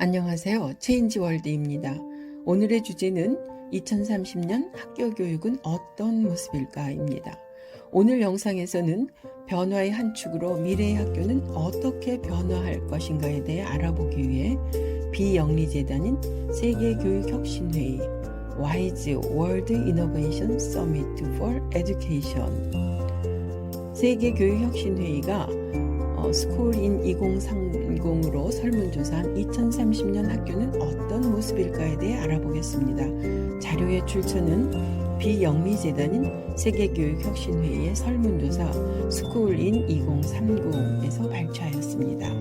안녕하세요. 체인지월드입니다. 오늘의 주제는 2030년 학교 교육은 어떤 모습일까입니다. 오늘 영상에서는 변화의 한 축으로 미래의 학교는 어떻게 변화할 것인가에 대해 알아보기 위해 비영리재단인 세계교육혁신회의 WISE World Innovation Summit for Education 세계교육혁신회의가 스쿨인 2030으로 설문조사한 2030년 학교는 어떤 모습일까에 대해 알아보겠습니다. 자료의 출처는 비영리재단인 세계교육혁신회의의 설문조사 스쿨인 2030에서 발췌하였습니다.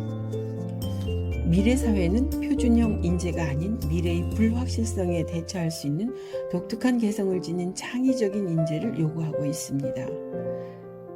미래사회는 표준형 인재가 아닌 미래의 불확실성에 대처할 수 있는 독특한 개성을 지닌 창의적인 인재를 요구하고 있습니다.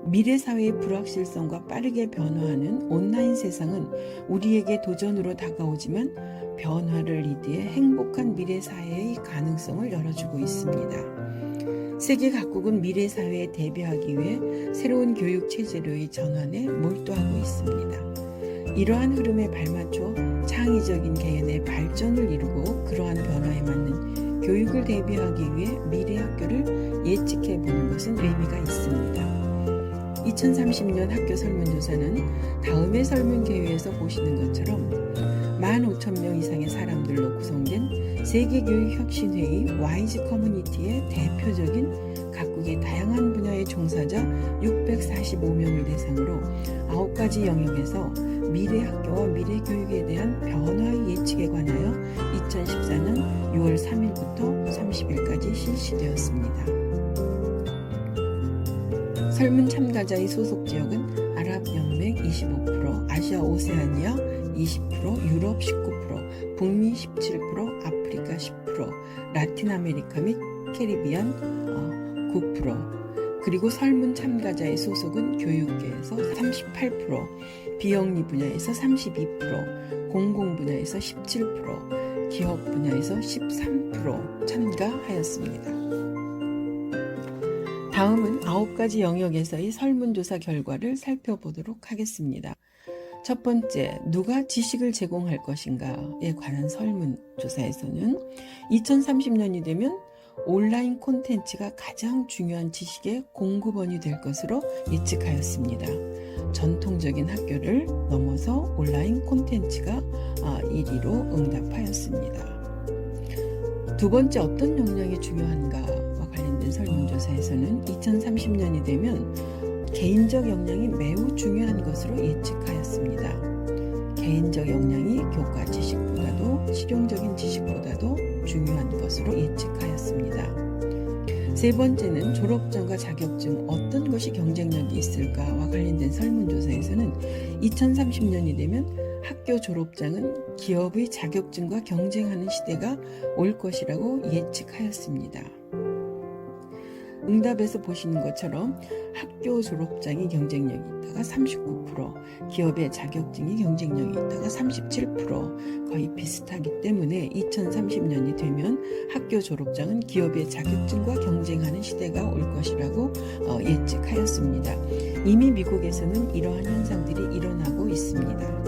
미래사회의 불확실성과 빠르게 변화하는 온라인 세상은 우리에게 도전으로 다가오지만 변화를 리드해 행복한 미래사회의 가능성을 열어주고 있습니다. 세계 각국은 미래사회에 대비하기 위해 새로운 교육체제로의 전환에 몰두하고 있습니다. 이러한 흐름에 발맞춰 창의적인 개연의 발전을 이루고 그러한 변화에 맞는 교육을 대비하기 위해 미래 학교를 예측해보는 것은 의미가 있습니다. 2030년 학교 설문조사는 다음의 설문개요에서 보시는 것처럼 15,000명 이상의 사람들로 구성된 세계교육혁신회의 와이즈 커뮤니티의 대표적인 각국의 다양한 분야의 종사자 645명을 대상으로 9가지 영역에서 미래 학교와 미래 교육에 대한 변화의 예측에 관하여 2014년 6월 3일부터 30일까지 실시되었습니다. 설문 참가자의 소속 지역은 아랍연맹 25%, 아시아 오세아니아 20%, 유럽 19%, 북미 17%, 아프리카 10%, 라틴 아메리카 및 캐리비안 9%, 그리고 설문 참가자의 소속은 교육계에서 38%, 비영리 분야에서 32%, 공공 분야에서 17%, 기업 분야에서 13% 참가하였습니다. 다음은 9가지 영역에서의 설문조사 결과를 살펴보도록 하겠습니다. 첫 번째, 누가 지식을 제공할 것인가에 관한 설문조사에서는 2030년이 되면 온라인 콘텐츠가 가장 중요한 지식의 공급원이 될 것으로 예측하였습니다. 전통적인 학교를 넘어서 온라인 콘텐츠가 1위로 응답하였습니다. 두 번째, 어떤 역량이 중요한가? 설문조사에서는 2030년이 되면 개인적 역량이 매우 중요한 것으로 예측하였습니다. 개인적 역량이 교과 지식보다도 실용적인 지식보다도 중요한 것으로 예측하였습니다. 세 번째는 졸업증과 자격증 어떤 것이 경쟁력이 있을까와 관련된 설문조사에서는 2030년이 되면 학교 졸업장은 기업의 자격증과 경쟁하는 시대가 올 것이라고 예측하였습니다. 응답에서 보시는 것처럼 학교 졸업장이 경쟁력이 있다가 39%, 기업의 자격증이 경쟁력이 있다가 37% 거의 비슷하기 때문에 2030년이 되면 학교 졸업장은 기업의 자격증과 경쟁하는 시대가 올 것이라고 예측하였습니다. 이미 미국에서는 이러한 현상들이 일어나고 있습니다.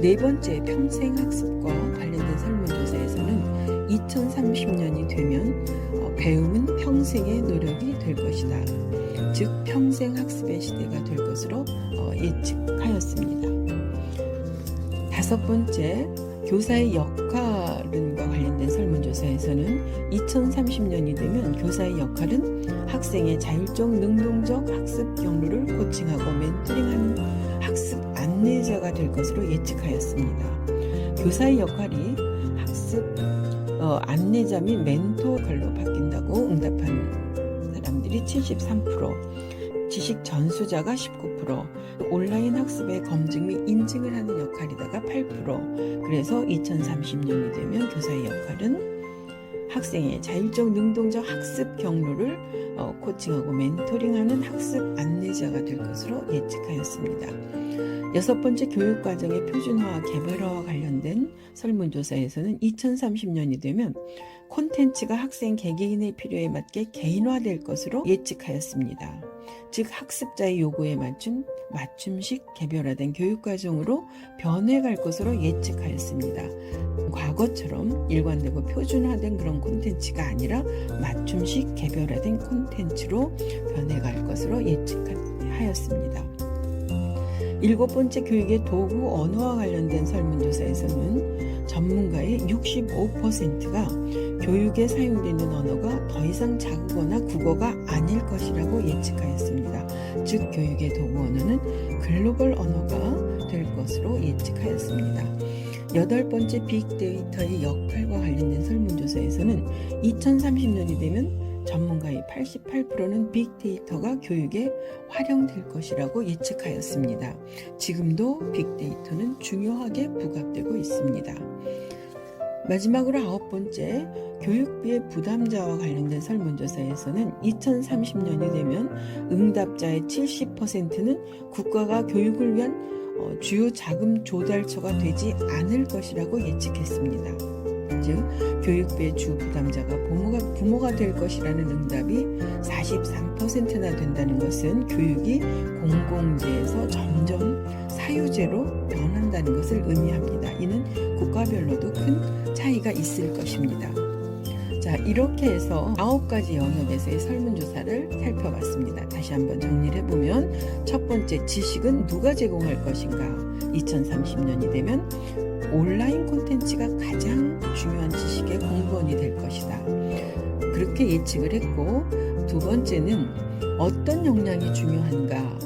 네 번째, 평생학습과 관련된 설문조사에서는 2030년이 되면 배움은 평생의 노력이 될 것이다. 즉 평생학습의 시대가 될 것으로 예측하였습니다. 다섯 번째, 교사의 역할과 관련된 설문조사에서는 2030년이 되면 교사의 역할은 학생의 자율적 능동적 학습 경로를 코칭하고 멘토링하는 학습 안내자가 될 것으로 예측하였습니다. 교사의 역할이 학습 안내자 및 멘토 걸로 바뀐다고 응답한 사람들이 73%, 지식 전수자가 19%, 온라인 학습의 검증 및 인증을 하는 역할이다가 8%, 그래서 2030년이 되면 교사의 역할은 학생의 자율적 능동적 학습 경로를 코칭하고 멘토링하는 학습 안내자가 될 것으로 예측하였습니다. 여섯 번째, 교육과정의 표준화와 개발화와 관련된 설문조사에서는 2030년이 되면 콘텐츠가 학생 개개인의 필요에 맞게 개인화될 것으로 예측하였습니다. 즉 학습자의 요구에 맞춘 맞춤식 개별화된 교육과정으로 변해갈 것으로 예측하였습니다. 과거처럼 일관되고 표준화된 그런 콘텐츠가 아니라 맞춤식 개별화된 콘텐츠로 변해갈 것으로 예측하였습니다. 7번째, 교육의 도구 언어와 관련된 설문조사에서는 전문가의 65%가 교육에 사용되는 언어가 더 이상 자국어나 국어가 아닐 것이라고 예측하였습니다. 즉 교육의 도구 언어는 글로벌 언어가 될 것으로 예측하였습니다. 8번째, 빅데이터의 역할과 관련된 설문조사에서는 2030년이 되면 전문가의 88%는 빅데이터가 교육에 활용될 것이라고 예측하였습니다. 지금도 빅데이터는 중요하게 부각되고 있습니다. 마지막으로 9번째, 교육비의 부담자와 관련된 설문조사에서는 2030년이 되면 응답자의 70%는 국가가 교육을 위한 주요 자금 조달처가 되지 않을 것이라고 예측했습니다. 즉 교육비의 주 부담자가 부모가 될 것이라는 응답이 43%나 된다는 것은 교육이 공공재에서 점점 사유재로 변한다는 것을 의미합니다. 이는 국가별로도 큰 차이가 있을 것입니다. 자, 이렇게 해서 9가지 영역에서의 설문조사를 살펴봤습니다. 다시 한번 정리를 해보면, 첫 번째, 지식은 누가 제공할 것인가? 2030년이 되면 온라인 콘텐츠가 가장 중요한 지식의 공무원이 될 것이다. 그렇게 예측을 했고, 두 번째는 어떤 역량이 중요한가에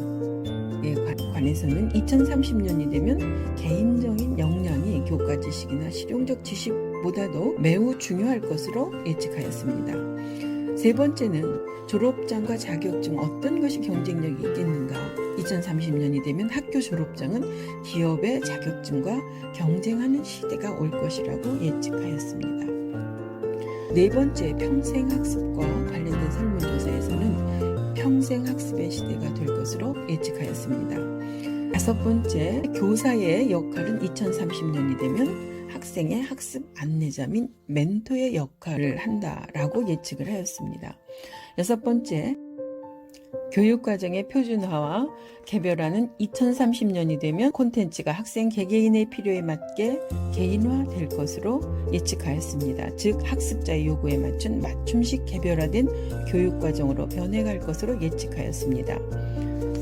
관해서는 2030년이 되면 개인적인 역량이 교과 지식이나 실용적 지식보다도 매우 중요할 것으로 예측하였습니다. 세 번째는 졸업장과 자격증 어떤 것이 경쟁력이 있겠는가? 2030년이 되면 학교 졸업장은 기업의 자격증과 경쟁하는 시대가 올 것이라고 예측하였습니다. 네 번째, 평생학습과 관련된 설문조사에서는 평생학습의 시대가 될 것으로 예측하였습니다. 다섯 번째, 교사의 역할은 2030년이 되면 학생의 학습 안내자 및 멘토의 역할을 한다라고 예측을 하였습니다. 여섯 번째, 교육과정의 표준화와 개별화는 2030년이 되면 콘텐츠가 학생 개개인의 필요에 맞게 개인화될 것으로 예측하였습니다. 즉 학습자의 요구에 맞춘 맞춤식 개별화된 교육과정으로 변해갈 것으로 예측하였습니다.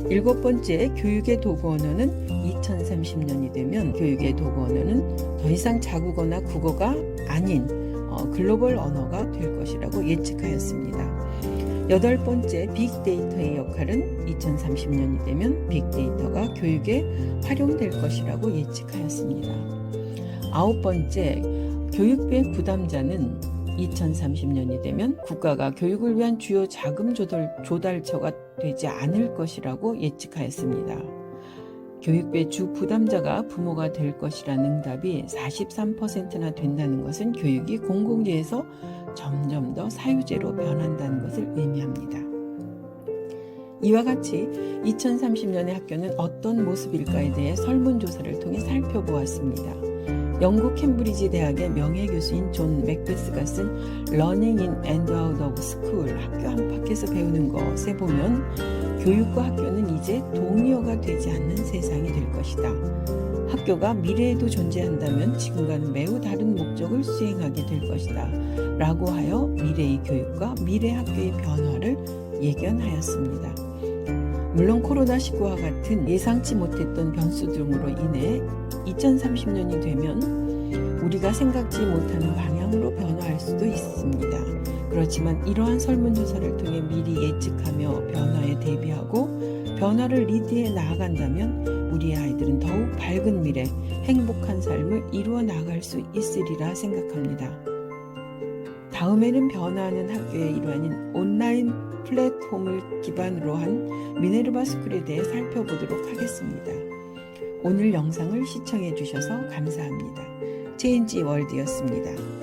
일곱 번째, 교육의 도구 언어는 2030년이 되면 교육의 도구 언어는 더 이상 자국어나 국어가 아닌 글로벌 언어가 될 것이라고 예측하였습니다. 여덟 번째, 빅데이터의 역할은 2030년이 되면 빅데이터가 교육에 활용될 것이라고 예측하였습니다. 아홉 번째, 교육비의 부담자는 2030년이 되면 국가가 교육을 위한 주요 자금 조달처가 되지 않을 것이라고 예측하였습니다. 교육비의 주 부담자가 부모가 될 것이라는 응답이 43%나 된다는 것은 교육이 공공재에서 점점 더 사유재로 변한다는 것을 의미합니다. 이와 같이 2030년의 학교는 어떤 모습일까에 대해 설문조사를 통해 살펴보았습니다. 영국 캠브리지 대학의 명예교수인 존 맥베스가 쓴 Learning in and Out of School, 학교 안팎에서 배우는 것에 보면 교육과 학교는 이제 동의어가 되지 않는 세상이 될 것이다. 학교가 미래에도 존재한다면 지금과는 매우 다른 목적을 수행하게 될 것이다 라고 하여 미래의 교육과 미래 학교의 변화를 예견하였습니다. 물론 코로나19와 같은 예상치 못했던 변수 등으로 인해 2030년이 되면 우리가 생각지 못하는 방향으로 변화할 수도 있습니다. 그렇지만 이러한 설문조사를 통해 미리 예측하며 변화에 대비하고 변화를 리드해 나아간다면 우리의 아이들은 더욱 밝은 미래, 행복한 삶을 이루어 나갈 수 있으리라 생각합니다. 다음에는 변화하는 학교의 일환인 온라인 플랫폼을 기반으로 한 미네르바 스쿨에 대해 살펴보도록 하겠습니다. 오늘 영상을 시청해 주셔서 감사합니다. 체인지 월드였습니다.